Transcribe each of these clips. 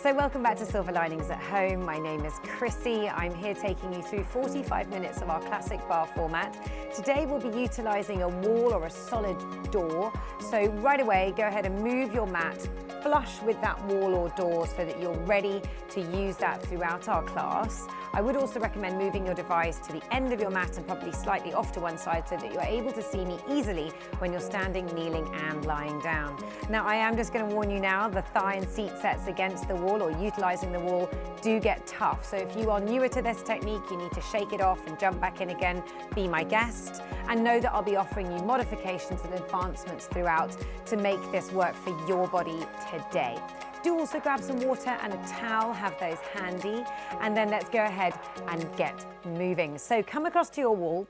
So welcome back to Silver Linings at Home. My name is Chrissy. I'm here taking you through 45 minutes of our classic bar format. Today we'll be utilizing a wall or a solid door. So right away, go ahead and move your mat flush with that wall or door so that you're ready to use that throughout our class. I would also recommend moving your device to the end of your mat and probably slightly off to one side so that you're able to see me easily when you're standing, kneeling and lying down. Now I am just going to warn you now, the thigh and seat sets against the wall or utilizing the wall do get tough. So if you are newer to this technique, you need to shake it off and jump back in again, be my guest, and know that I'll be offering you modifications and advancements throughout to make this work for your body today. Do also grab some water and a towel, have those handy, and then let's go ahead and get moving. So come across to your wall.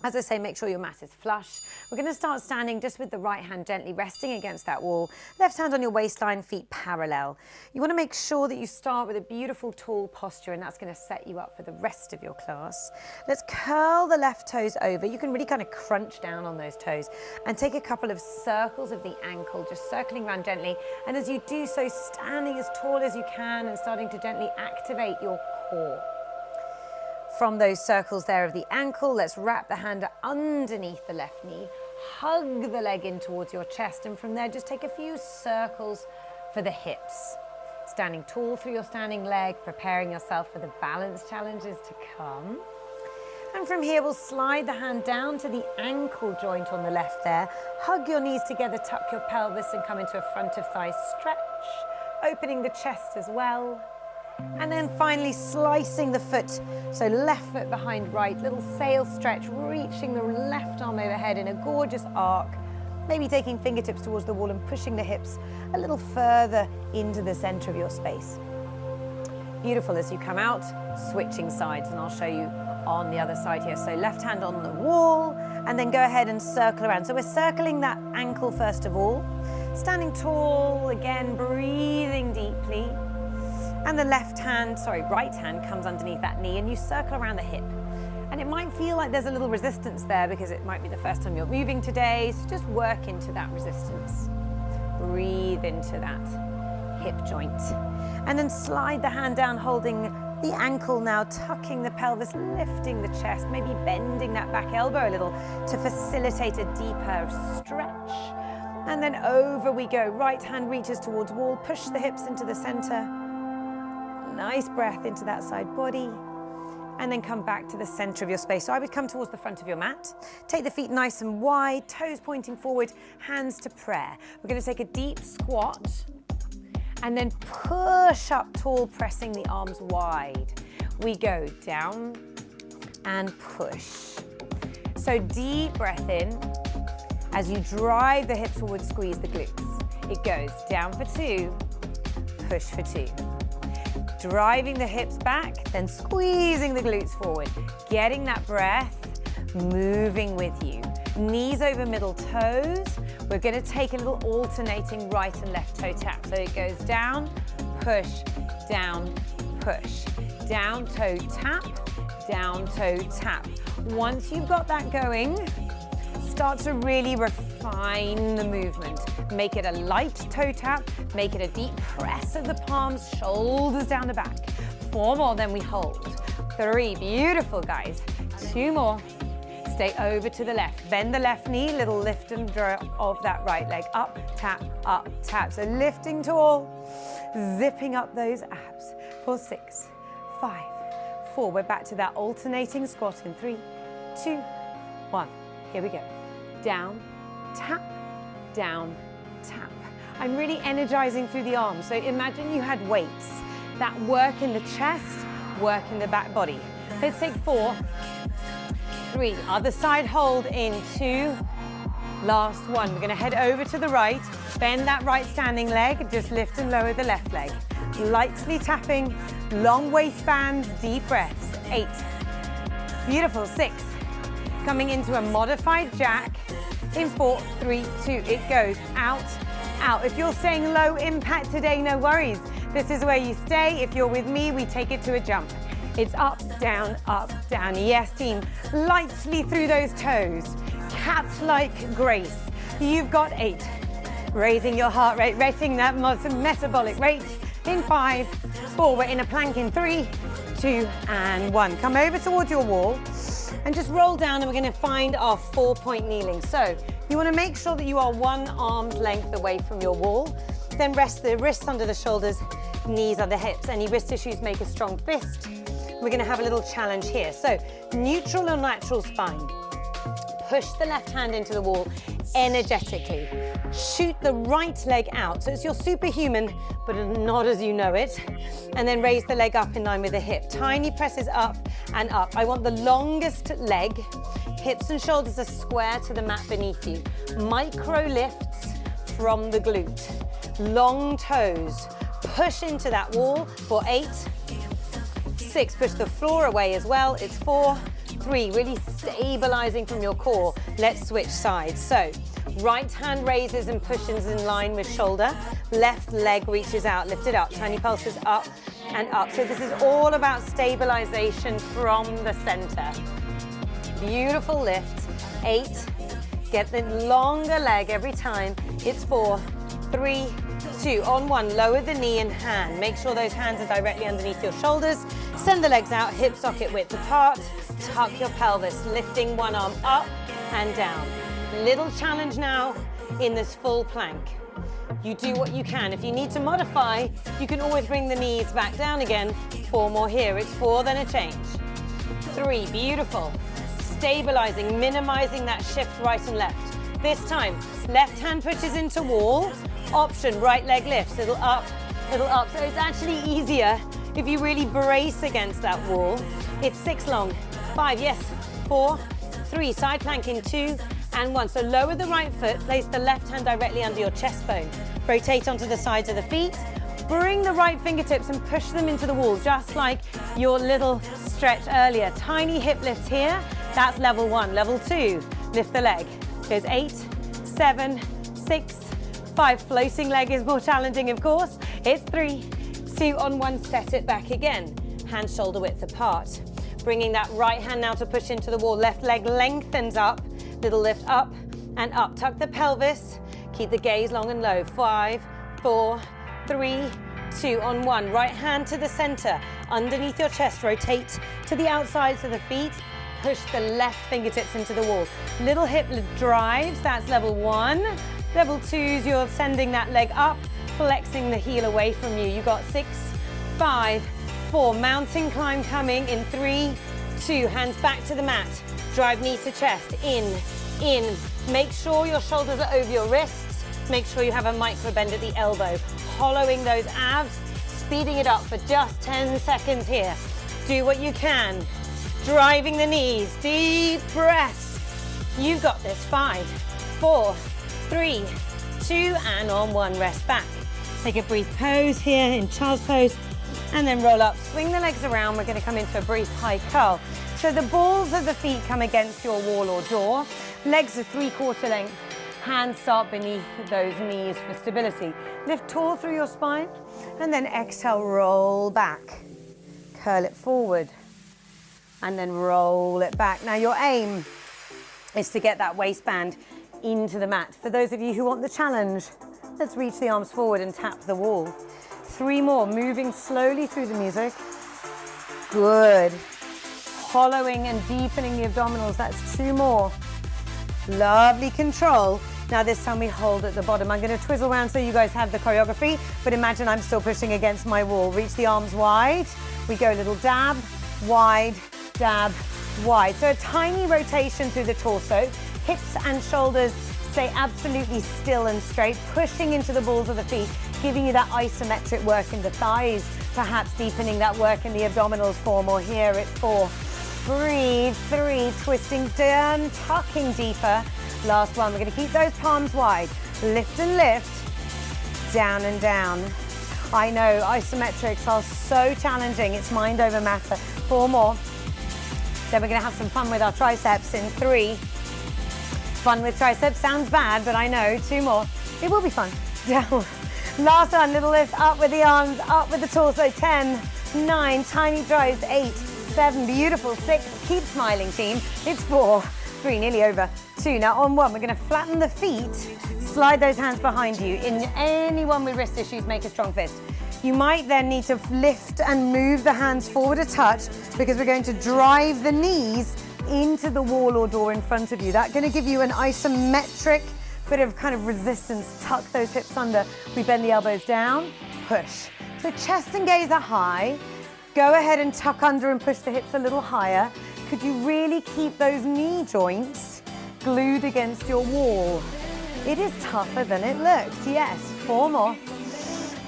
As I say, make sure your mat is flush. We're going to start standing just with the right hand gently resting against that wall. Left hand on your waistline, feet parallel. You want to make sure that you start with a beautiful tall posture, and that's going to set you up for the rest of your class. Let's curl the left toes over. You can really kind of crunch down on those toes and take a couple of circles of the ankle, just circling around gently. And as you do so, standing as tall as you can and starting to gently activate your core. From those circles there of the ankle, let's wrap the hand underneath the left knee, hug the leg in towards your chest, and from there just take a few circles for the hips. Standing tall through your standing leg, preparing yourself for the balance challenges to come. And from here we'll slide the hand down to the ankle joint on the left there, hug your knees together, tuck your pelvis and come into a front of thigh stretch, opening the chest as well. And then finally slicing the foot, so left foot behind right, little sail stretch, reaching the left arm overhead in a gorgeous arc, maybe taking fingertips towards the wall and pushing the hips a little further into the center of your space. Beautiful. As you come out, switching sides, and I'll show you on the other side here. So left hand on the wall, and then go ahead and circle around. So we're circling that ankle first of all, standing tall, again, breathing deeply. And the right hand comes underneath that knee and you circle around the hip. And it might feel like there's a little resistance there because it might be the first time you're moving today. So just work into that resistance. Breathe into that hip joint. And then slide the hand down, holding the ankle now, tucking the pelvis, lifting the chest, maybe bending that back elbow a little to facilitate a deeper stretch. And then over we go. Right hand reaches towards wall, push the hips into the center. Nice breath into that side body, and then come back to the center of your space. So I would come towards the front of your mat, take the feet nice and wide, toes pointing forward, hands to prayer. We're going to take a deep squat and then push up tall, pressing the arms wide. We go down and push. So deep breath in as you drive the hips forward, squeeze the glutes. It goes down for 2, push for 2. Driving the hips back, then squeezing the glutes forward. Getting that breath, moving with you. Knees over middle toes. We're going to take a little alternating right and left toe tap. So it goes down, push, down, push. Down, toe tap, down, toe tap. Once you've got that going, start to really refine the movement. Make it a light toe tap, make it a deep press of the palms, shoulders down the back. 4 more, then we hold. 3, beautiful guys. 2 more. Stay over to the left. Bend the left knee, little lift and drop of that right leg. Up, tap, up, tap. So lifting tall, zipping up those abs. For 6, 5, 4. We're back to that alternating squat in 3, 2, 1. Here we go. Down, tap, down, tap. I'm really energizing through the arms. So imagine you had weights that work in the chest, work in the back body. Let's take 4, 3, other side hold in 2, last 1. We're going to head over to the right, bend that right standing leg, just lift and lower the left leg. Lightly tapping, long waistbands, deep breaths. 8, beautiful. 6, coming into a modified jack in 4, 3, 2. It goes out, out. If you're staying low impact today, no worries. This is where you stay. If you're with me, we take it to a jump. It's up, down, yes team. Lightly through those toes. Cat-like grace. You've got 8. Raising your heart rate, raising that metabolic rate. in 5, 4. We're in a plank in 3, 2, and 1. Come over towards your wall and just roll down, and we're going to find our 4-point kneeling. So you want to make sure that you are 1 arm's length away from your wall. Then rest the wrists under the shoulders, knees under hips. Any wrist issues, make a strong fist. We're going to have a little challenge here. So neutral or natural spine. Push the left hand into the wall energetically. Shoot the right leg out. So it's your superhuman, but not as you know it. And then raise the leg up in line with the hip. Tiny presses up and up. I want the longest leg. Hips and shoulders are square to the mat beneath you. Micro lifts from the glute. Long toes. Push into that wall for 8, 6. Push the floor away as well. It's 4, 3. Really stabilizing from your core. Let's switch sides. So right hand raises and pushes in line with shoulder. Left leg reaches out, lift it up. Tiny pulses up and up. So this is all about stabilization from the center. Beautiful lift. 8. Get the longer leg every time. It's 4, 3, 2. On 1, lower the knee and hand. Make sure those hands are directly underneath your shoulders. Send the legs out, hip socket width apart. Tuck your pelvis, lifting one arm up and down. Little challenge now in this full plank. You do what you can. If you need to modify, you can always bring the knees back down again. 4 more here. It's 4, then a change. 3, beautiful. Stabilizing, minimizing that shift right and left. This time, left hand pushes into wall. Option, right leg lifts. It'll up, it'll up. So it's actually easier if you really brace against that wall. It's 6 long. 5, yes. 4, 3. Side plank in 2 and 1. So lower the right foot. Place the left hand directly under your chest bone. Rotate onto the sides of the feet. Bring the right fingertips and push them into the wall, just like your little stretch earlier. Tiny hip lifts here. That's level 1. Level 2, lift the leg. Goes 8, 7, 6, 5. Floating leg is more challenging, of course. It's 3, 2. On 1, set it back again. Hands shoulder width apart. Bringing that right hand now to push into the wall. Left leg lengthens up. Little lift up and up. Tuck the pelvis. Keep the gaze long and low. 5, 4, 3, 2. On 1, right hand to the center. Underneath your chest, rotate to the outsides of the feet. Push the left fingertips into the wall. Little hip drives, that's level 1. Level 2s, you're sending that leg up, flexing the heel away from you. You got 6, 5, 4. Mountain climb coming in 3, 2. Hands back to the mat. Drive knee to chest, in. Make sure your shoulders are over your wrists. Make sure you have a micro bend at the elbow. Hollowing those abs, speeding it up for just 10 seconds here. Do what you can. Driving the knees, deep breaths. You've got this. 5, 4, 3, 2, and on 1, rest back. Take a brief pose here in child's pose, and then roll up. Swing the legs around. We're going to come into a brief high curl. So the balls of the feet come against your wall or door. Legs are 3/4 length. Hands start beneath those knees for stability. Lift tall through your spine, and then exhale, roll back. Curl it forward, and then roll it back. Now your aim is to get that waistband into the mat. For those of you who want the challenge, let's reach the arms forward and tap the wall. 3 more, moving slowly through the music. Good. Hollowing and deepening the abdominals, that's 2 more. Lovely control. Now this time we hold at the bottom. I'm going to twizzle around so you guys have the choreography, but imagine I'm still pushing against my wall. Reach the arms wide. We go a little dab, wide, dab, wide. So a tiny rotation through the torso. Hips and shoulders stay absolutely still and straight, pushing into the balls of the feet, giving you that isometric work in the thighs, perhaps deepening that work in the abdominals. 4 more here. It's 4. Breathe. 3, twisting down, tucking deeper. Last one. We're going to keep those palms wide. Lift and lift, down and down. I know isometrics are so challenging. It's mind over matter. 4 more. Then we're going to have some fun with our triceps in 3. Fun with triceps sounds bad, but I know. 2 more. It will be fun. Down. Last one. Little lift up with the arms, up with the torso. 10, 9. Tiny drives. 8, 7. Beautiful. 6. Keep smiling, team. It's 4, 3. Nearly over. 2. Now on 1, we're going to flatten the feet. Slide those hands behind you. In anyone with wrist issues, make a strong fist. You might then need to lift and move the hands forward a touch because we're going to drive the knees into the wall or door in front of you. That's going to give you an isometric bit of kind of resistance. Tuck those hips under. We bend the elbows down, push. So chest and gaze are high. Go ahead and tuck under and push the hips a little higher. Could you really keep those knee joints glued against your wall? It is tougher than it looks. Yes, 4 more.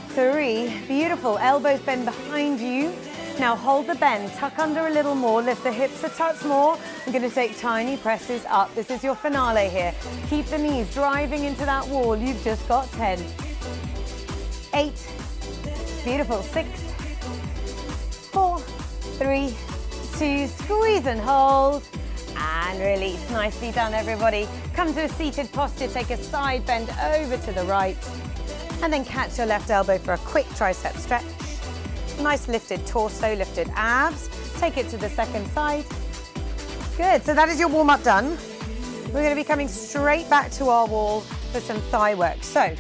3, beautiful. Elbows bend behind you. Now hold the bend, tuck under a little more, lift the hips a touch more. I'm going to take tiny presses up. This is your finale here. Keep the knees driving into that wall. You've just got 10. 8, beautiful. 6, 4, 3, 2, squeeze and hold. And release. Nicely done, everybody. Come to a seated posture. Take a side bend over to the right. And then catch your left elbow for a quick tricep stretch. Nice lifted torso, lifted abs. Take it to the second side. Good, so that is your warm-up done. We're going to be coming straight back to our wall for some thigh work. So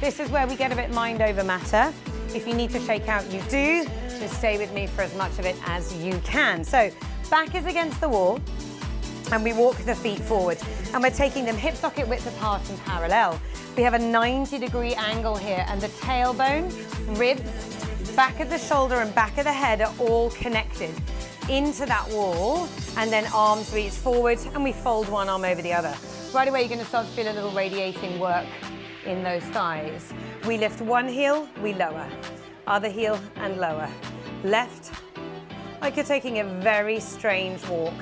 this is where we get a bit mind over matter. If you need to shake out, you do. Just stay with me for as much of it as you can. So back is against the wall. And we walk the feet forward. And we're taking them hip socket width apart and parallel. We have a 90-degree angle here, and the tailbone, ribs, back of the shoulder and back of the head are all connected into that wall, and then arms reach forward and we fold one arm over the other. Right away you're going to start to feel a little radiating work in those thighs. We lift one heel, we lower. Other heel and lower. Left, like you're taking a very strange walk.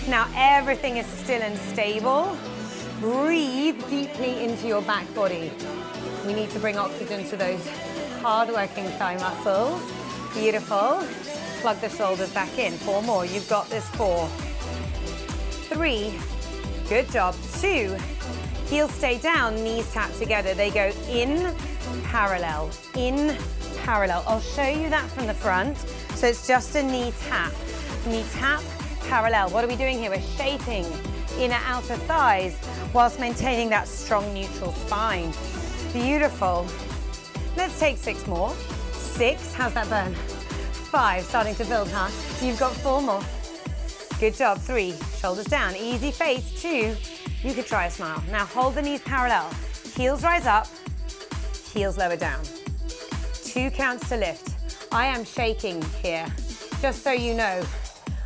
Now everything is still and stable. Breathe deeply into your back body. We need to bring oxygen to those hard-working thigh muscles. Beautiful. Plug the shoulders back in. 4 more. You've got this. 4, 3. Good job. 2. Heels stay down. Knees tap together. They go in parallel. In parallel. I'll show you that from the front. So it's just a knee tap. Knee tap, parallel. What are we doing here? We're shaping inner outer thighs whilst maintaining that strong neutral spine. Beautiful. Let's take 6 more. 6, how's that burn? 5, starting to build, huh? You've got 4 more. Good job. 3, shoulders down, easy face. 2, you could try a smile. Now hold the knees parallel. Heels rise up, heels lower down. 2 counts to lift. I am shaking here, just so you know.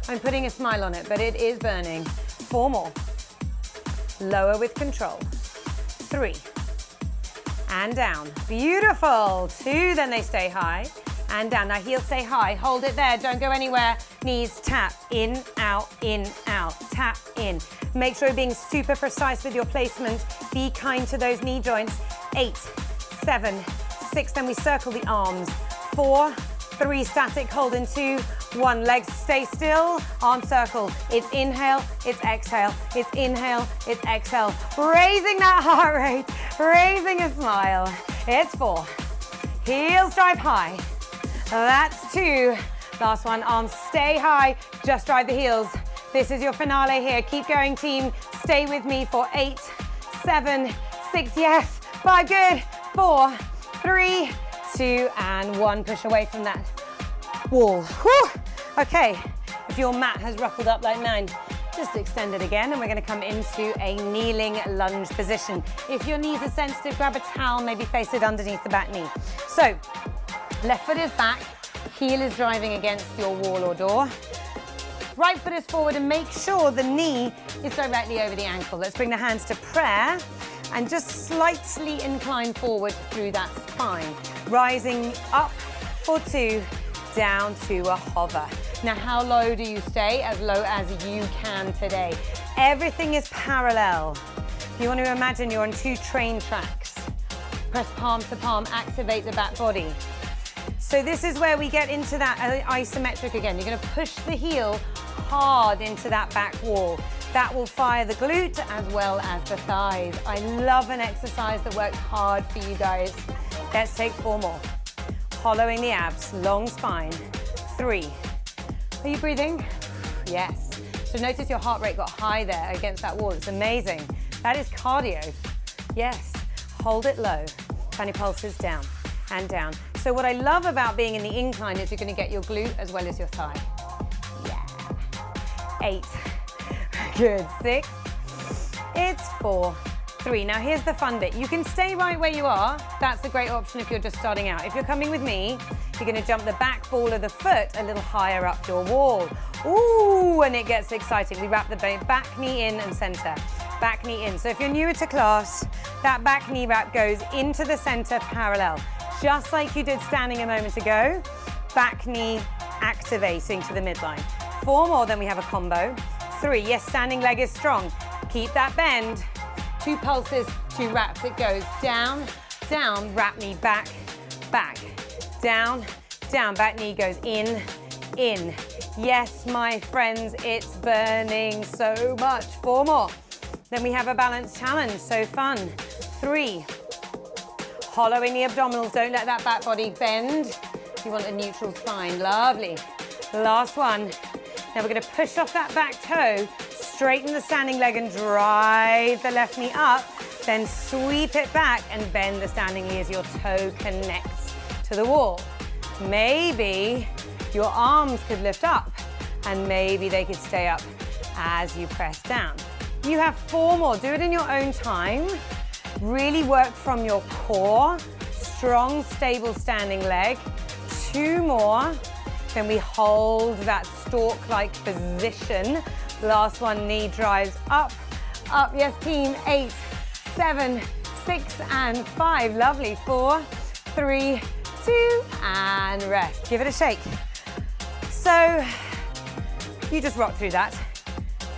I'm putting a smile on it, but it is burning. 4 more. Lower with control. 3. And down. Beautiful. 2, then they stay high. And down. Now heels stay high. Hold it there. Don't go anywhere. Knees tap. In, out, tap, in. Make sure you're being super precise with your placement. Be kind to those knee joints. 8, 7, 6. Then we circle the arms. 4, 3, static, hold in 2, 1, legs stay still, arm circle. It's inhale, it's exhale, it's inhale, it's exhale. Raising that heart rate, raising a smile. It's 4, heels drive high. That's 2. Last one, arms stay high, just drive the heels. This is your finale here. Keep going, team. Stay with me for 8, 7, 6, yes, 5, good, 4, 3, 2, and 1. Push away from that wall. Whew. Okay, if your mat has ruffled up like mine, just extend it again, and we're going to come into a kneeling lunge position. If your knees are sensitive, grab a towel, maybe face it underneath the back knee. So, left foot is back, heel is driving against your wall or door. Right foot is forward, and make sure the knee is directly over the ankle. Let's bring the hands to prayer and just slightly incline forward through that spine. Rising up for 2, down to a hover. Now, how low do you stay? As low as you can today. Everything is parallel. You want to imagine you're on 2 train tracks. Press palm to palm, activate the back body. So this is where we get into that isometric again. You're going to push the heel hard into that back wall. That will fire the glute as well as the thighs. I love an exercise that works hard for you guys. Let's take 4 more. Hollowing the abs, long spine. 3. Are you breathing? Yes. So notice your heart rate got high there against that wall. It's amazing. That is cardio. Yes. Hold it low. Tiny pulses down and down. So So what I love about being in the incline is you're going to get your glute as well as your thigh. Yeah. 8. Good. 6. It's 4. 3. Now here's the fun bit. You can stay right where you are. That's a great option if you're just starting out. If you're coming with me, you're going to jump the back ball of the foot a little higher up your wall. Ooh, and it gets exciting. We wrap the back knee in and center. Back knee in. So if you're newer to class, that back knee wrap goes into the center parallel. Just like you did standing a moment ago. Back knee activating to the midline. 4 more, then we have a combo. 3, yes, standing leg is strong. Keep that bend. 2 pulses, 2 wraps. It goes down, down, wrap knee back, back, down, down, back knee goes in, in. Yes, my friends, it's burning so much. 4 more. Then we have a balance challenge, so fun. 3, hollowing the abdominals, don't let that back body bend. You want a neutral spine, lovely. Last one. Now we're gonna push off that back toe, straighten the standing leg and drive the left knee up, then sweep it back and bend the standing knee as your toe connects to the wall. Maybe your arms could lift up and maybe they could stay up as you press down. You have 4 more, do it in your own time. Really work from your core, strong, stable standing leg. 2 more, then we hold that stork-like position. Last one, knee drives up, up, yes team, 8, 7, 6, and 5. Lovely, 4, 3, 2, and rest. Give it a shake. So, you just rock through that.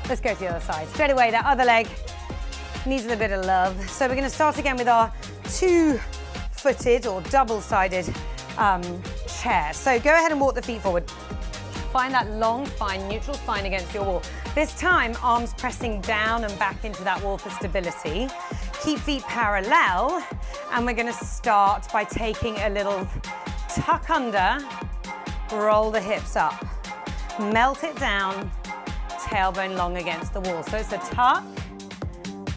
Let's go to the other side. Straight away, that other leg needs a little bit of love. So we're gonna start again with our 2-footed or double-sided chair. So go ahead and walk the feet forward. Find that long spine, neutral spine against your wall. This time, arms pressing down and back into that wall for stability. Keep feet parallel, and we're gonna start by taking a little tuck under, roll the hips up, melt it down, tailbone long against the wall. So it's a tuck,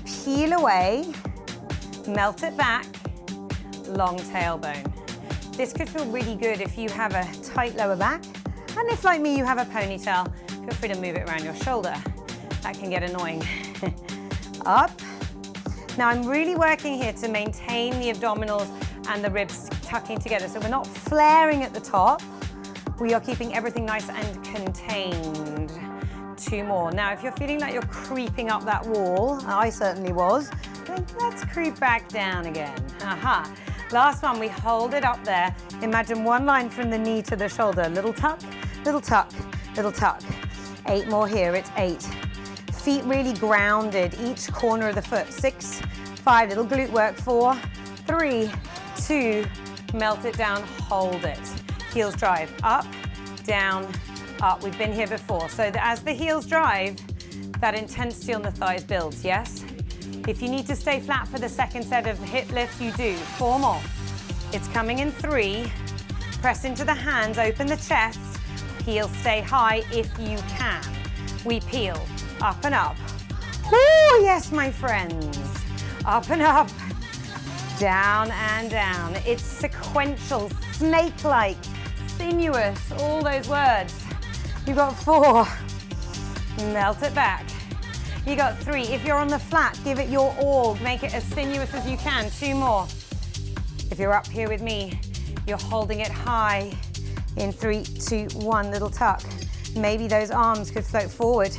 peel away, melt it back, long tailbone. This could feel really good if you have a tight lower back, and if, like me, you have a ponytail, feel free to move it around your shoulder. That can get annoying. Up. Now I'm really working here to maintain the abdominals and the ribs tucking together, so we're not flaring at the top. We are keeping everything nice and contained. 2 more. Now, if you're feeling like you're creeping up that wall, I certainly was, then let's creep back down again. Aha. Last one, we hold it up there. Imagine one line from the knee to the shoulder. Little tuck, little tuck, little tuck. 8 more here, it's 8. Feet really grounded, each corner of the foot. 6, 5, little glute work. 4, 3, 2, melt it down, hold it. Heels drive, up, down, up. We've been here before. So as the heels drive, that intensity on the thighs builds, yes? If you need to stay flat for the second set of hip lifts, you do. 4 more. It's coming in 3. Press into the hands, open the chest. Heels stay high if you can. We peel, up and up. Oh, yes, my friends. Up and up, down and down. It's sequential, snake-like, sinuous, all those words. You got 4. Melt it back. You got 3. If you're on the flat, give it your all. Make it as sinuous as you can. 2 more. If you're up here with me, you're holding it high. In 3, 2, 1, little tuck. Maybe those arms could float forward.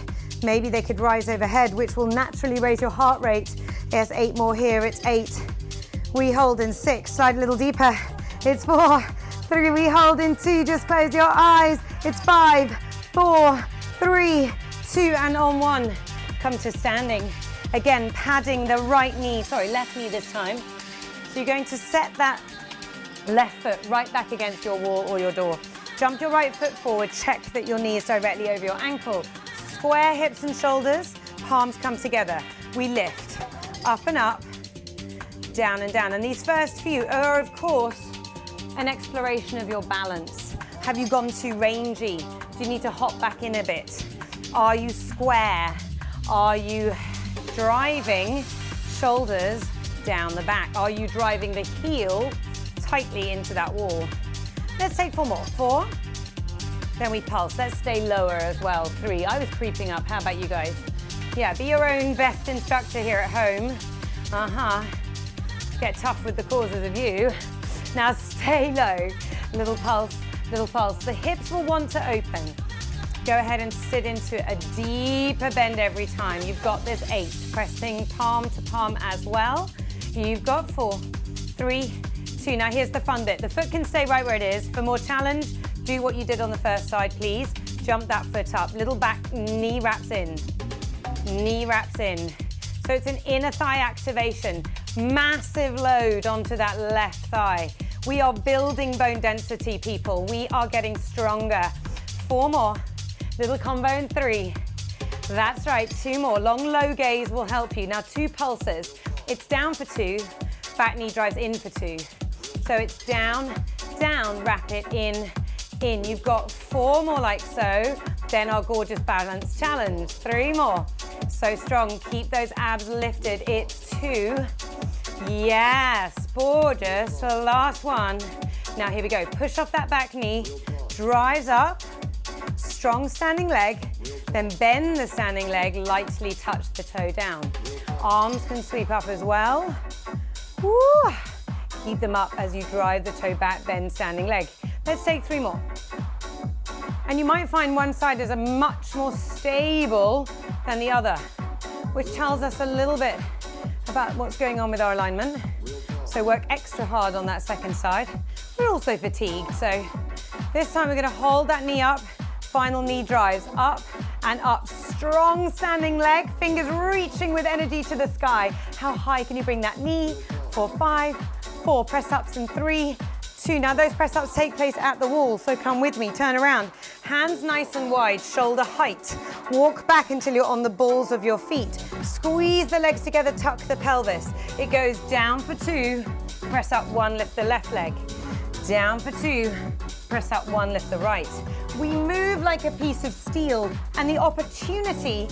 Maybe they could rise overhead, which will naturally raise your heart rate. Yes, 8 more here, it's 8. We hold in 6, slide a little deeper. It's 4, 3, we hold in 2, just close your eyes. It's 5, 4, 3, 2, and on 1. Come to standing. Again, padding the right knee, left knee this time. So you're going to set that left foot right back against your wall or your door. Jump your right foot forward, check that your knee is directly over your ankle. Square hips and shoulders, palms come together. We lift, up and up, down and down. And these first few are, of course, an exploration of your balance. Have you gone too rangy? Do you need to hop back in a bit? Are you square? Are you driving shoulders down the back? Are you driving the heel tightly into that wall. Let's take 4 more. 4. Then we pulse. Let's stay lower as well. 3. I was creeping up. How about you guys? Yeah, be your own best instructor here at home. Get tough with the causes of you. Now stay low. Little pulse, little pulse. The hips will want to open. Go ahead and sit into a deeper bend every time. You've got this. 8. Pressing palm to palm as well. You've got 4, 3, 2. Now here's the fun bit. The foot can stay right where it is. For more challenge, do what you did on the first side, please. Jump that foot up. Little back knee wraps in. Knee wraps in. So it's an inner thigh activation. Massive load onto that left thigh. We are building bone density, people. We are getting stronger. 4 more. Little combo in 3. That's right, 2 more. Long, low gaze will help you. Now 2 pulses. It's down for 2. Back knee drives in for 2. So it's down, down, wrap it in, in. You've got 4 more like so. Then our gorgeous balance challenge. 3 more. So strong. Keep those abs lifted. It's 2. Yes, gorgeous. Last one. Now here we go. Push off that back knee. Drives up. Strong standing leg. Then bend the standing leg. Lightly touch the toe down. Arms can sweep up as well. Woo. Keep them up as you drive the toe back, bend standing leg. Let's take 3 more. And you might find one side is a much more stable than the other, which tells us a little bit about what's going on with our alignment. So work extra hard on that second side. We're also fatigued, so this time we're going to hold that knee up. Final knee drives up and up. Strong standing leg, fingers reaching with energy to the sky. How high can you bring that knee? 4, 5, 4. Press ups in 3, 2. Now those press ups take place at the wall, so come with me. Turn around. Hands nice and wide, shoulder height. Walk back until you're on the balls of your feet. Squeeze the legs together, tuck the pelvis. It goes down for 2. Press up 1, lift the left leg. Down for 2. Press up 1, lift the right. We move like a piece of steel, and the opportunity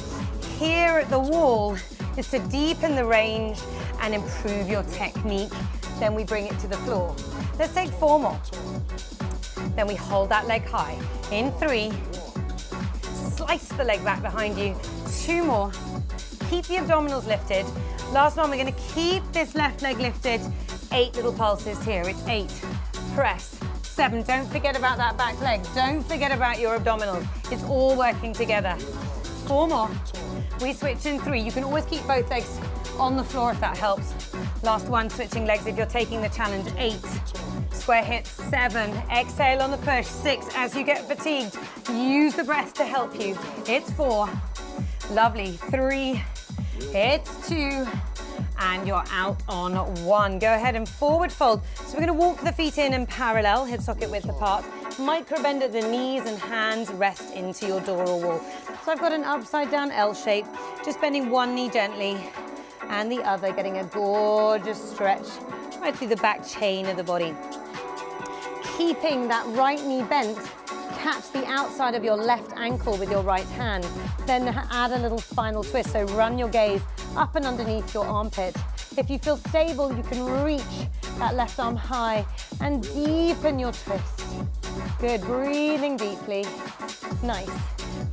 here at the wall is to deepen the range and improve your technique. Then we bring it to the floor. Let's take 4 more. Then we hold that leg high. In 3. Slice the leg back behind you. 2 more. Keep the abdominals lifted. Last one, we're going to keep this left leg lifted. 8 little pulses here. It's 8. Press. 7. Don't forget about that back leg. Don't forget about your abdominals. It's all working together. 4 more. We switch in 3. You can always keep both legs on the floor if that helps. Last one, switching legs if you're taking the challenge. 8. Square hips. 7. Exhale on the push. 6. As you get fatigued, use the breath to help you. It's 4. Lovely. 3. It's 2. And you're out on 1. Go ahead and forward fold. So we're going to walk the feet in and parallel, hip socket width apart. Micro bend at the knees and hands rest into your door or wall. So I've got an upside down L shape, just bending one knee gently and the other, getting a gorgeous stretch right through the back chain of the body. Keeping that right knee bent, catch the outside of your left ankle with your right hand. Then add a little spinal twist, so run your gaze up and underneath your armpit. If you feel stable, you can reach that left arm high and deepen your twist. Good, breathing deeply. Nice.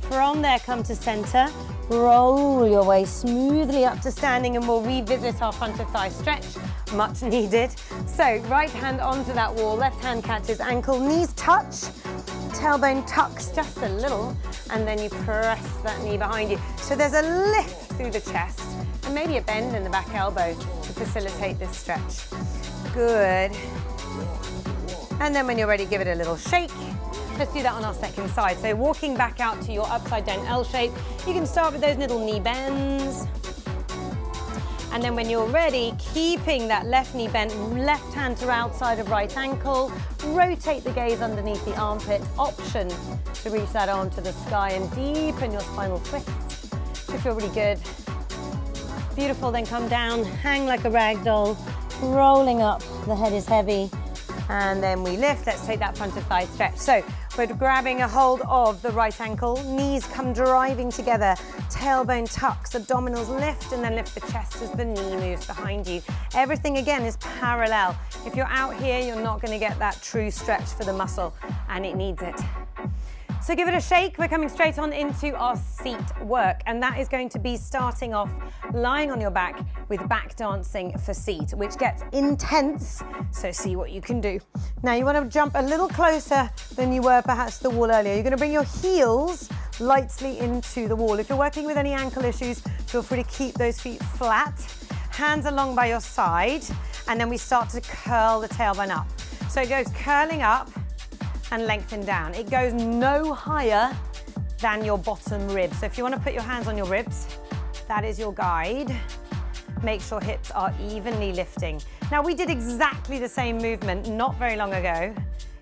From there, come to center. Roll your way smoothly up to standing, and we'll revisit our front of thigh stretch. Much needed. So right hand onto that wall, left hand catches ankle, knees touch, tailbone tucks just a little, and then you press that knee behind you. So there's a lift through the chest and maybe a bend in the back elbow to facilitate this stretch. Good. And then when you're ready, give it a little shake. Let's do that on our second side. So walking back out to your upside down L shape, you can start with those little knee bends. And then when you're ready, keeping that left knee bent, left hand to outside of right ankle, rotate the gaze underneath the armpit. Option to reach that arm to the sky and deepen your spinal twist. Should feel really good. Beautiful, then come down, hang like a rag doll, rolling up, the head is heavy. And then we lift. Let's take that front of thigh stretch. So we're grabbing a hold of the right ankle. Knees come driving together. Tailbone tucks, abdominals lift, and then lift the chest as the knee moves behind you. Everything, again, is parallel. If you're out here, you're not going to get that true stretch for the muscle, and it needs it. So give it a shake. We're coming straight on into our seat work, and that is going to be starting off lying on your back with back dancing for seat, which gets intense, so see what you can do. Now you want to jump a little closer than you were perhaps to the wall earlier. You're going to bring your heels lightly into the wall. If you're working with any ankle issues, feel free to keep those feet flat, hands along by your side, and then we start to curl the tailbone up. So it goes curling up and lengthen down. It goes no higher than your bottom ribs. So if you want to put your hands on your ribs, that is your guide. Make sure hips are evenly lifting. Now we did exactly the same movement not very long ago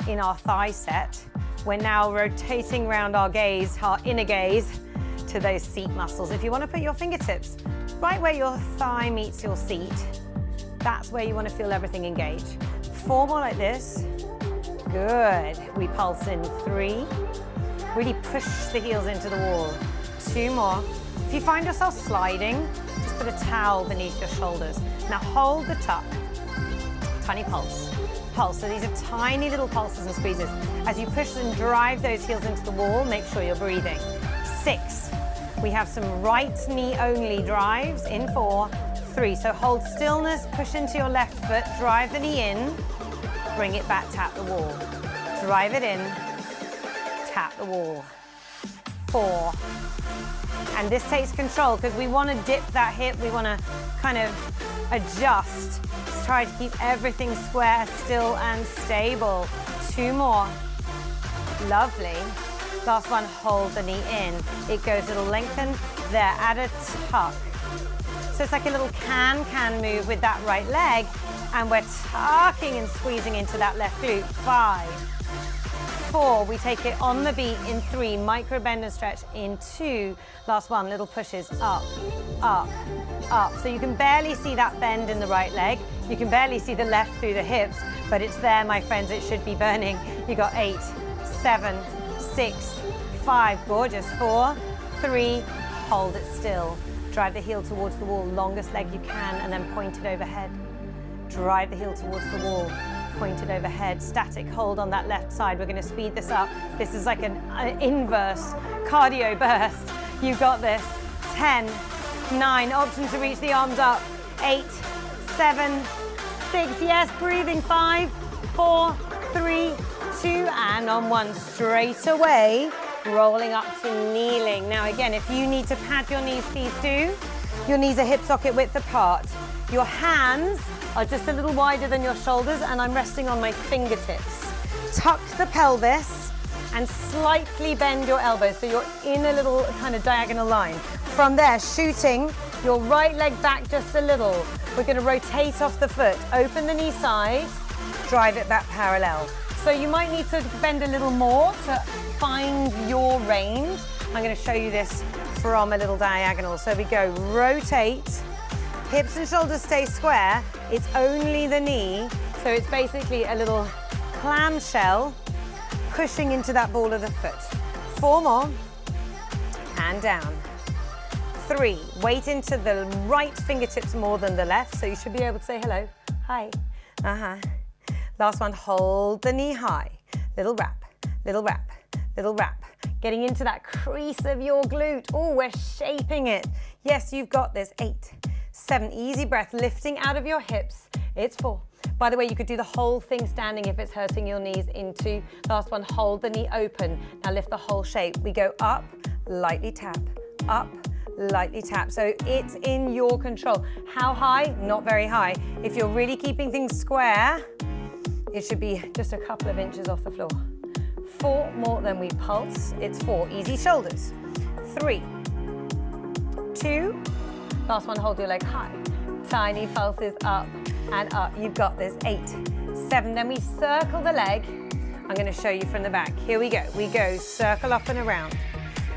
in our thigh set. We're now rotating around our gaze, our inner gaze, to those seat muscles. If you want to put your fingertips right where your thigh meets your seat, that's where you want to feel everything engage. 4 more like this. Good. We pulse in 3. Really push the heels into the wall. 2 more. If you find yourself sliding, just put a towel beneath your shoulders. Now hold the tuck. Tiny pulse. Pulse. So these are tiny little pulses and squeezes. As you push and drive those heels into the wall, make sure you're breathing. 6. We have some right knee only drives in 4. 3. So hold stillness, push into your left foot, drive the knee in. Bring it back, tap the wall. Drive it in, tap the wall. 4. And this takes control because we want to dip that hip. We want to kind of adjust. Let's try to keep everything square, still and stable. 2 more. Lovely. Last one, hold the knee in. It goes a little lengthen. There, add a tuck. So it's like a little can move with that right leg. And we're tucking and squeezing into that left glute. 5, 4, we take it on the beat in 3, micro bend and stretch in 2. Last one, little pushes, up, up, up. So you can barely see that bend in the right leg. You can barely see the left through the hips, but it's there, my friends, it should be burning. You got 8, 7, 6, 5, gorgeous, 4, 3, hold it still. Drive the heel towards the wall, longest leg you can, and then point it overhead. Drive the heel towards the wall, point it overhead. Static hold on that left side. We're going to speed this up. This is like an inverse cardio burst. You got this. 10, 9, option to reach the arms up. 8, 7, 6, yes, breathing. 5, 4, 3, 2, and on 1, straight away, rolling up to kneeling. Now again, if you need to pad your knees, please do. Your knees are hip socket width apart. Your hands are just a little wider than your shoulders, and I'm resting on my fingertips. Tuck the pelvis and slightly bend your elbows so you're in a little kind of diagonal line. From there, shooting your right leg back just a little. We're going to rotate off the foot, open the knee side, drive it back parallel. So you might need to bend a little more to find your range. I'm going to show you this from a little diagonal. So we go, rotate. Hips and shoulders stay square. It's only the knee. So it's basically a little clamshell pushing into that ball of the foot. 4 more. And down. 3. Weight into the right fingertips more than the left. So you should be able to say hello. Hi. Last one, hold the knee high. Little wrap, little wrap, little wrap. Getting into that crease of your glute. Oh, we're shaping it. Yes, you've got this. 8, 7, easy breath, lifting out of your hips. It's 4. By the way, you could do the whole thing standing if it's hurting your knees. In 2. Last one, hold the knee open. Now lift the whole shape. We go up, lightly tap, up, lightly tap. So it's in your control. How high? Not very high. If you're really keeping things square, it should be just a couple of inches off the floor. 4 more, then we pulse. It's 4, easy shoulders. 3, 2, last one, hold your leg high. Tiny pulses up and up. You've got this. 8, 7, then we circle the leg. I'm going to show you from the back. Here we go. We go circle up and around.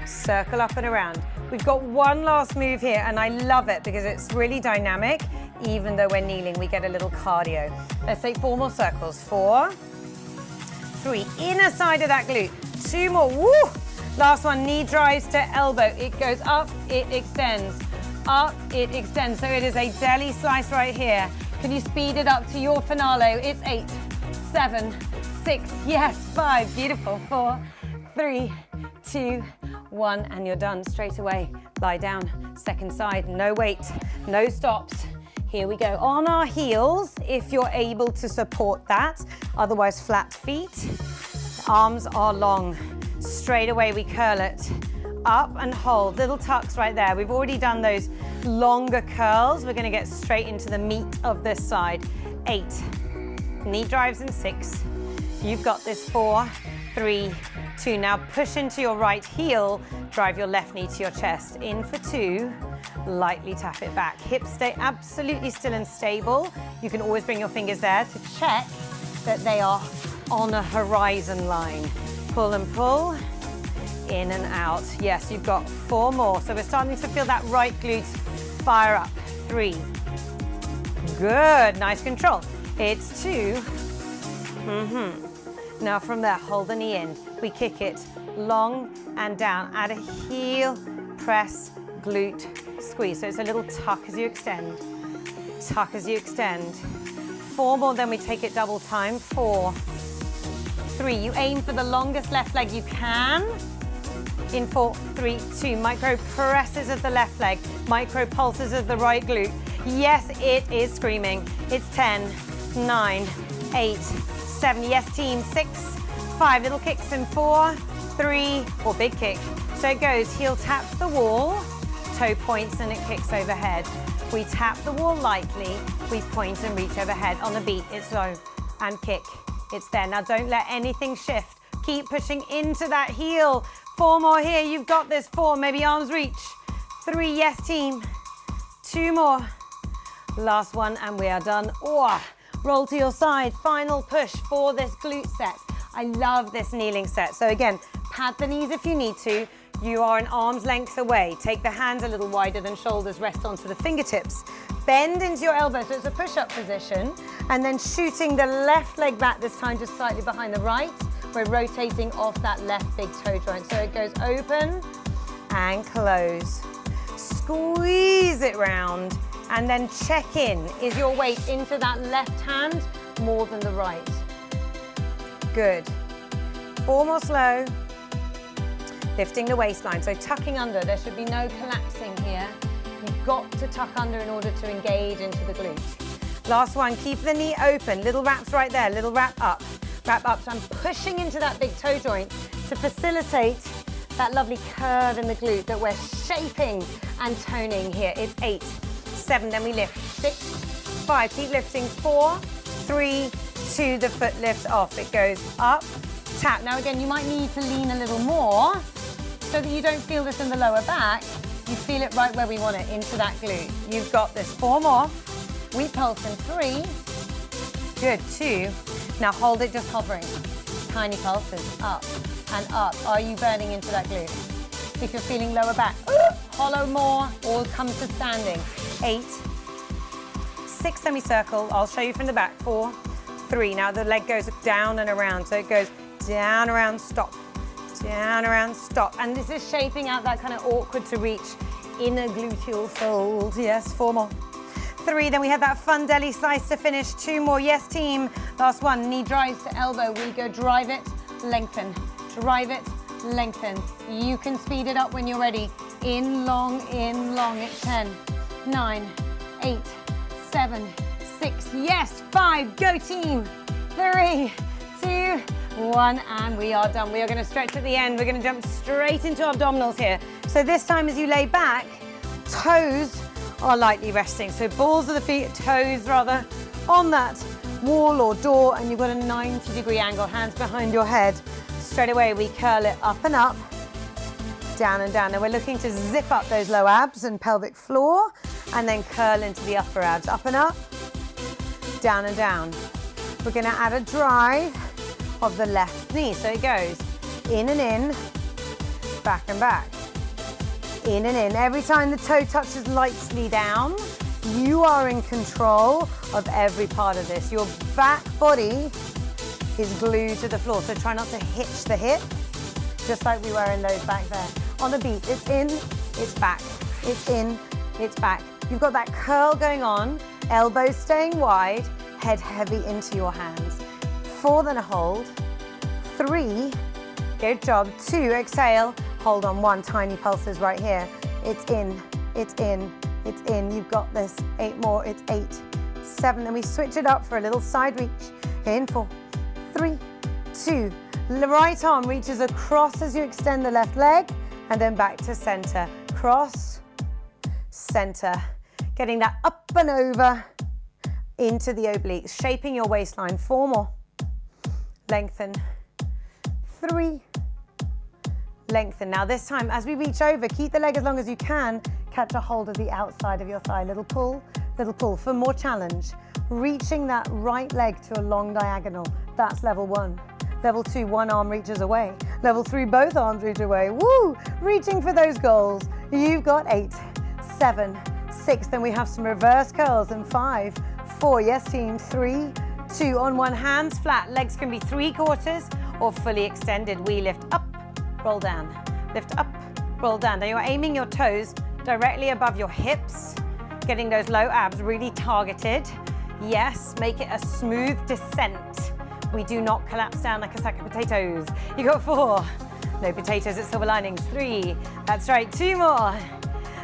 Circle up and around. We've got one last move here, and I love it because it's really dynamic. even though we're kneeling, we get a little cardio. Let's take 4 more circles. 4, 3, inner side of that glute. 2 more, woo! Last one, knee drives to elbow. It goes up, it extends. Up, it extends. So it is a deli slice right here. Can you speed it up to your finale? It's 8, 7, 6, yes, 5, beautiful. 4, 3, 2, 1, and you're done straight away. Lie down, second side, no weight, no stops. Here we go, on our heels, if you're able to support that. Otherwise, flat feet, arms are long. Straight away, we curl it. Up and hold, little tucks right there. We've already done those longer curls. We're gonna get straight into the meat of this side. 8, knee drives in 6. You've got this. 4, 3, 2. Now push into your right heel, drive your left knee to your chest. In for 2, lightly tap it back. Hips stay absolutely still and stable. You can always bring your fingers there to check that they are on a horizon line. Pull and pull, in and out. Yes, you've got 4 more. So we're starting to feel that right glute fire up. 3, good, nice control. It's 2, Now from there, hold the knee in. We kick it long and down. Add a heel, press, glute, squeeze. So it's a little tuck as you extend. Tuck as you extend. 4 more, then we take it double time. 4, 3. You aim for the longest left leg you can. In 4, 3, 2. Micro presses of the left leg. Micro pulses of the right glute. Yes, it is screaming. It's 10, 9, 8, 7. Yes, team. 6, 5. Little kicks in 4, 3, or big kick. So it goes, heel taps the wall, toe points and it kicks overhead. We tap the wall lightly, we point and reach overhead. On the beat, it's low and kick. It's there. Now don't let anything shift. Keep pushing into that heel. 4 more here. You've got this. 4, maybe arms reach. 3, yes, team. 2 more. Last one, and we are done. Oh, roll to your side. Final push for this glute set. I love this kneeling set. So again, pad the knees if you need to. You are an arm's length away. Take the hands a little wider than shoulders, rest onto the fingertips. Bend into your elbow, so it's a push-up position. And then shooting the left leg back, this time just slightly behind the right. We're rotating off that left big toe joint. So it goes open and close. Squeeze it round and then check in. Is your weight into that left hand more than the right? Good. 4 more slow. Lifting the waistline, so tucking under. There should be no collapsing here. You've got to tuck under in order to engage into the glute. Last one, keep the knee open. Little wraps right there, little wrap up. Wrap up, so I'm pushing into that big toe joint to facilitate that lovely curve in the glute that we're shaping and toning here. It's 8, 7, then we lift. 6, 5, keep lifting. 4, 3, 2, the foot lifts off. It goes up, tap. Now again, you might need to lean a little more so that you don't feel this in the lower back. You feel it right where we want it, into that glute. You've got this. 4 more. We pulse in 3. Good, 2. Now hold it, just hovering. Tiny pulses, up and up. Are you burning into that glute? If you're feeling lower back, hollow more, or come to standing. 8, 6 semicircle. I'll show you from the back. 4, 3. Now the leg goes down and around, so it goes down, around, stop. Down, around, stop. And this is shaping out that kind of awkward to reach inner gluteal fold. Yes, 4 more. 3, then we have that fun deli slice to finish. 2 more, yes, team. Last one, knee drives to elbow. We go drive it, lengthen. Drive it, lengthen. You can speed it up when you're ready. In long, it's 10, 9, 8, 7, 6, yes, 5, go team. 3, 2, 1, and we are done. We are gonna stretch at the end. We're gonna jump straight into abdominals here. So this time as you lay back, toes are lightly resting. So balls of the feet, toes rather, on that wall or door, and you've got a 90-degree angle, hands behind your head. Straight away, we curl it up and up, down and down. Now we're looking to zip up those low abs and pelvic floor, and then curl into the upper abs, up and up, down and down. We're gonna add a drive of the left knee. So it goes in and in, back and back. In and in. Every time the toe touches lightly down, You are in control of every part of this. Your back body is glued to the floor, so try not to hitch the hip, just like we were in those back there. On the beat, it's in, it's back, it's in, it's back. You've got that curl going on, elbows staying wide, head heavy into your hands. 4, then a hold. 3, good job. 2, exhale, hold on. 1, tiny pulses right here. It's in, it's in, it's in. You've got this. 8 more, it's 8, 7. Then we switch it up for a little side reach. In 4, 3, 2. The right arm reaches across as you extend the left leg, and then back to center. Cross, center. Getting that up and over into the obliques, shaping your waistline. 4 more. Lengthen. 3. Lengthen. Now this time, as we reach over, keep the leg as long as you can. Catch a hold of the outside of your thigh. Little pull, little pull. For more challenge, reaching that right leg to a long diagonal. That's level 1. Level 2, one arm reaches away. Level 3, both arms reach away. Woo! Reaching for those goals. You've got 8, 7, 6. Then we have some reverse curls. And 5, 4. Yes, team. 3, 2. On one, hands flat. Legs can be 3/4 or fully extended. We lift up, roll down. Lift up, roll down. Now you're aiming your toes directly above your hips, getting those low abs really targeted. Yes, make it a smooth descent. We do not collapse down like a sack of potatoes. You got 4. No potatoes at Silver Linings. 3. That's right. 2 more.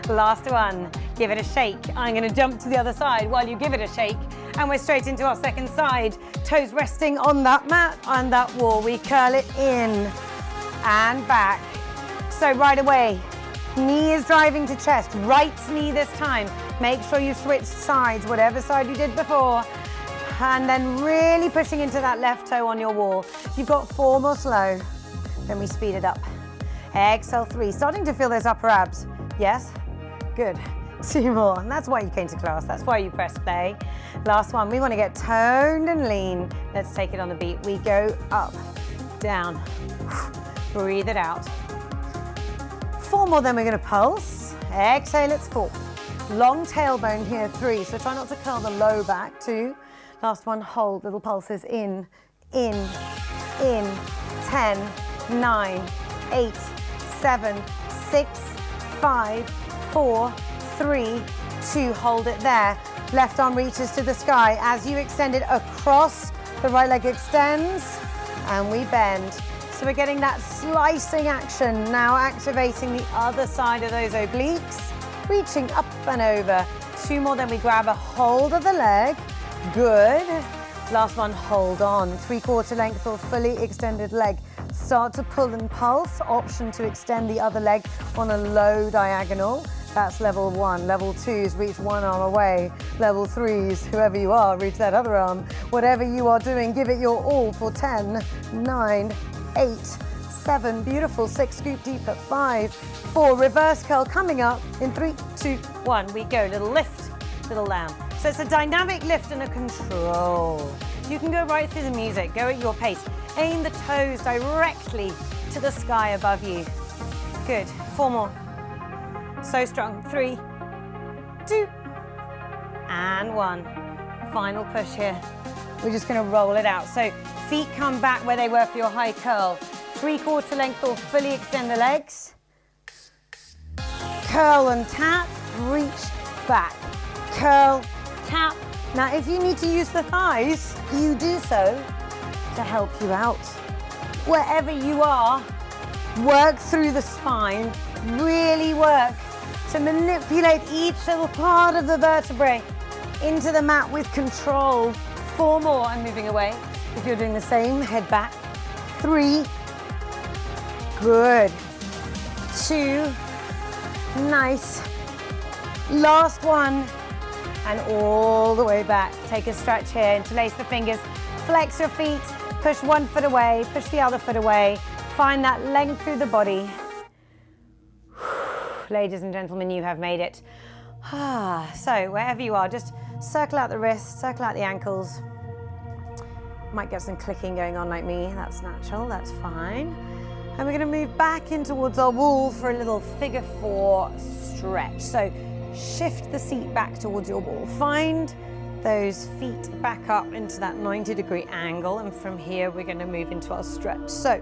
Last one. Give it a shake. I'm going to jump to the other side while you give it a shake. And we're straight into our second side. Toes resting on that mat, on that wall. We curl it in and back. So right away, knee is driving to chest. Right knee this time. Make sure you switch sides, whatever side you did before. And then really pushing into that left toe on your wall. You've got 4 more slow. Then we speed it up. Exhale, 3. Starting to feel those upper abs. Yes? Good. 2 more. And that's why you came to class. That's why you pressed play. Last one. We want to get toned and lean. Let's take it on the beat. We go up, down. Breathe it out. 4 more, then we're going to pulse. Exhale, it's 4. Long tailbone here, 3. So try not to curl the low back. 2. Last one, hold. Little pulses in, in, in. 10, 9, 8, 7, 6, 5, 4, 3, 2. Hold it there. Left arm reaches to the sky. As you extend it across, the right leg extends, and we bend. So we're getting that slicing action, now activating the other side of those obliques, reaching up and over. 2 more, then we grab a hold of the leg. Good. Last one, hold on. 3/4 length or fully extended leg. Start to pull and pulse. Option to extend the other leg on a low diagonal. That's level 1. Level 2s, reach one arm away. Level 3s, whoever you are, reach that other arm. Whatever you are doing, give it your all for 10, 9, 8, 7, beautiful. 6, scoop deeper. 5, 4, reverse curl coming up in 3, 2, 1. We go, little lift, little down. So it's a dynamic lift and a control. You can go right through the music, go at your pace. Aim the toes directly to the sky above you. Good, 4 more. So strong. 3, 2, and 1. Final push here. We're just going to roll it out. So feet come back where they were for your high curl. 3/4 length or fully extend the legs. Curl and tap, reach back. Curl, tap. Now if you need to use the thighs, you do so to help you out. Wherever you are, work through the spine. Really work to manipulate each little part of the vertebrae into the mat with control. 4 more, I'm moving away. If you're doing the same, head back. 3, good. 2, nice. Last one, and all the way back. Take a stretch here, interlace the fingers, flex your feet, push one foot away, push the other foot away. Find that length through the body. Ladies and gentlemen, you have made it. So wherever you are, just circle out the wrists, circle out the ankles. Might get some clicking going on like me. That's natural, that's fine. And we're going to move back in towards our wall for a little figure 4 stretch. So shift the seat back towards your wall. Find those feet back up into that 90-degree angle, and from here we're going to move into our stretch. So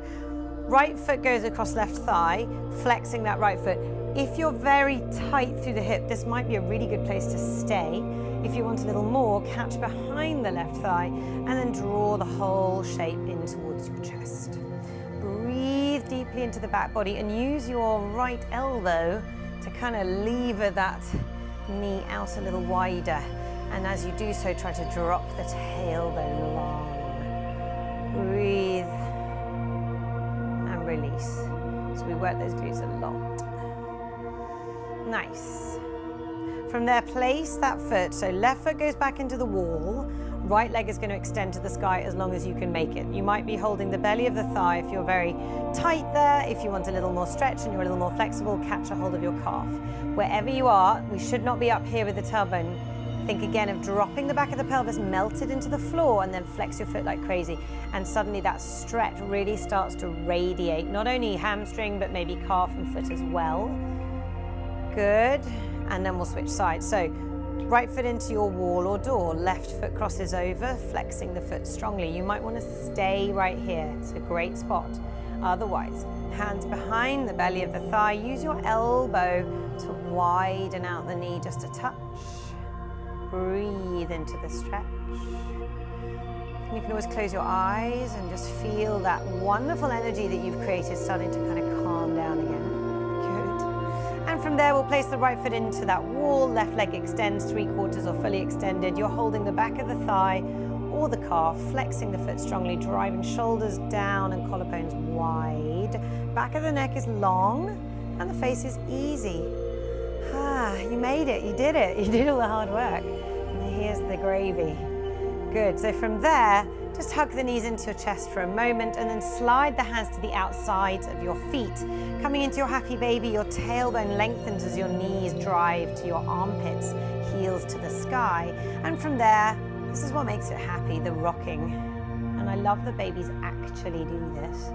right foot goes across left thigh, flexing that right foot. If you're very tight through the hip, this might be a really good place to stay. If you want a little more, catch behind the left thigh and then draw the whole shape in towards your chest. Breathe deeply into the back body and use your right elbow to kind of lever that knee out a little wider. And as you do so, try to drop the tailbone long. Breathe and release. So we work those glutes a lot. Nice. From there, place that foot. So left foot goes back into the wall. Right leg is going to extend to the sky as long as you can make it. You might be holding the belly of the thigh if you're very tight there. If you want a little more stretch and you're a little more flexible, catch a hold of your calf. Wherever you are, we should not be up here with the tailbone. Think again of dropping the back of the pelvis, melt it into the floor, and then flex your foot like crazy. And suddenly that stretch really starts to radiate, not only hamstring, but maybe calf and foot as well. Good. And then we'll switch sides. So right foot into your wall or door, left foot crosses over, flexing the foot strongly. You might want to stay right here. It's a great spot. Otherwise, hands behind the belly of the thigh. Use your elbow to widen out the knee just a touch. Breathe into the stretch. And you can always close your eyes and just feel that wonderful energy that you've created starting to kind of calm down again. Good. And from there, we'll place the right foot into that wall. Left leg extends 3/4 or fully extended. You're holding the back of the thigh or the calf, flexing the foot strongly, driving shoulders down and collarbones wide. Back of the neck is long and the face is easy. You made it, you did it, you did all the hard work. And here's the gravy. Good, so from there, just hug the knees into your chest for a moment and then slide the hands to the outsides of your feet. Coming into your happy baby, your tailbone lengthens as your knees drive to your armpits, heels to the sky. And from there, this is what makes it happy, the rocking. And I love that babies actually do this.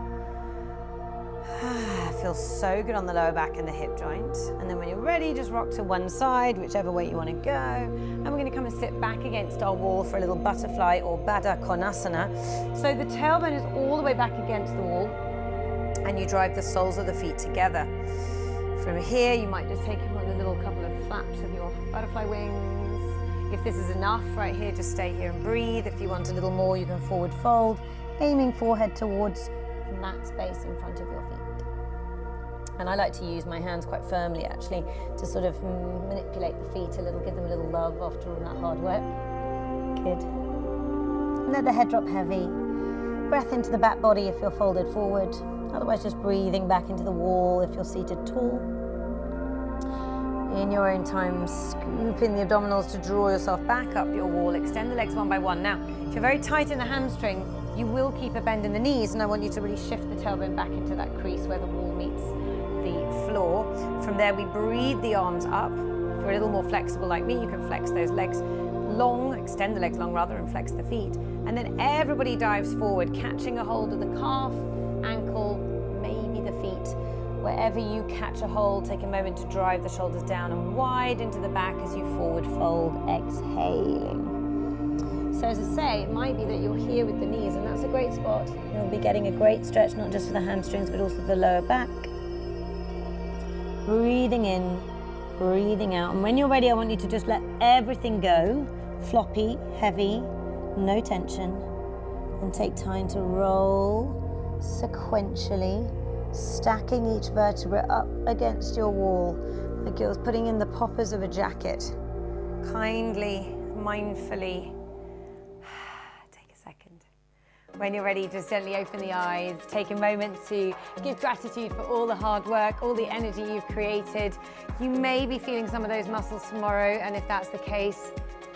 Feels so good on the lower back and the hip joint. And then when you're ready, just rock to one side, whichever way you want to go. And we're going to come and sit back against our wall for a little butterfly or Baddha Konasana. So the tailbone is all the way back against the wall and you drive the soles of the feet together. From here, you might just take on a little couple of flaps of your butterfly wings. If this is enough right here, just stay here and breathe. If you want a little more, you can forward fold, aiming forehead towards the mat space in front of your feet. And I like to use my hands quite firmly actually to sort of manipulate the feet a little, give them a little love after all that hard work. Good. Let the head drop heavy. Breath into the back body if you're folded forward. Otherwise just breathing back into the wall if you're seated tall. In your own time, scoop in the abdominals to draw yourself back up your wall. Extend the legs one by one. Now, if you're very tight in the hamstring, you will keep a bend in the knees, and I want you to really shift the tailbone back into that crease where the wall meets the floor. From there, we breathe the arms up. If you're a little more flexible like me, you can flex those legs long, extend the legs long rather, and flex the feet. And then everybody dives forward, catching a hold of the calf, ankle, maybe the feet. Wherever you catch a hold, take a moment to drive the shoulders down and wide into the back as you forward fold, exhaling. So as I say, it might be that you're here with the knees, and that's a great spot. You'll be getting a great stretch, not just for the hamstrings, but also the lower back. Breathing in, breathing out. And when you're ready, I want you to just let everything go. Floppy, heavy, no tension. And take time to roll sequentially, stacking each vertebra up against your wall, like you're putting in the poppers of a jacket. Kindly, mindfully, take a second. When you're ready, just gently open the eyes, take a moment to give gratitude for all the hard work, all the energy you've created. You may be feeling some of those muscles tomorrow, and if that's the case,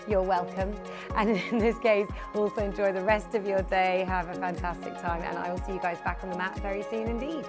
you're welcome. And in this case, also enjoy the rest of your day. Have a fantastic time, and I will see you guys back on the mat very soon indeed.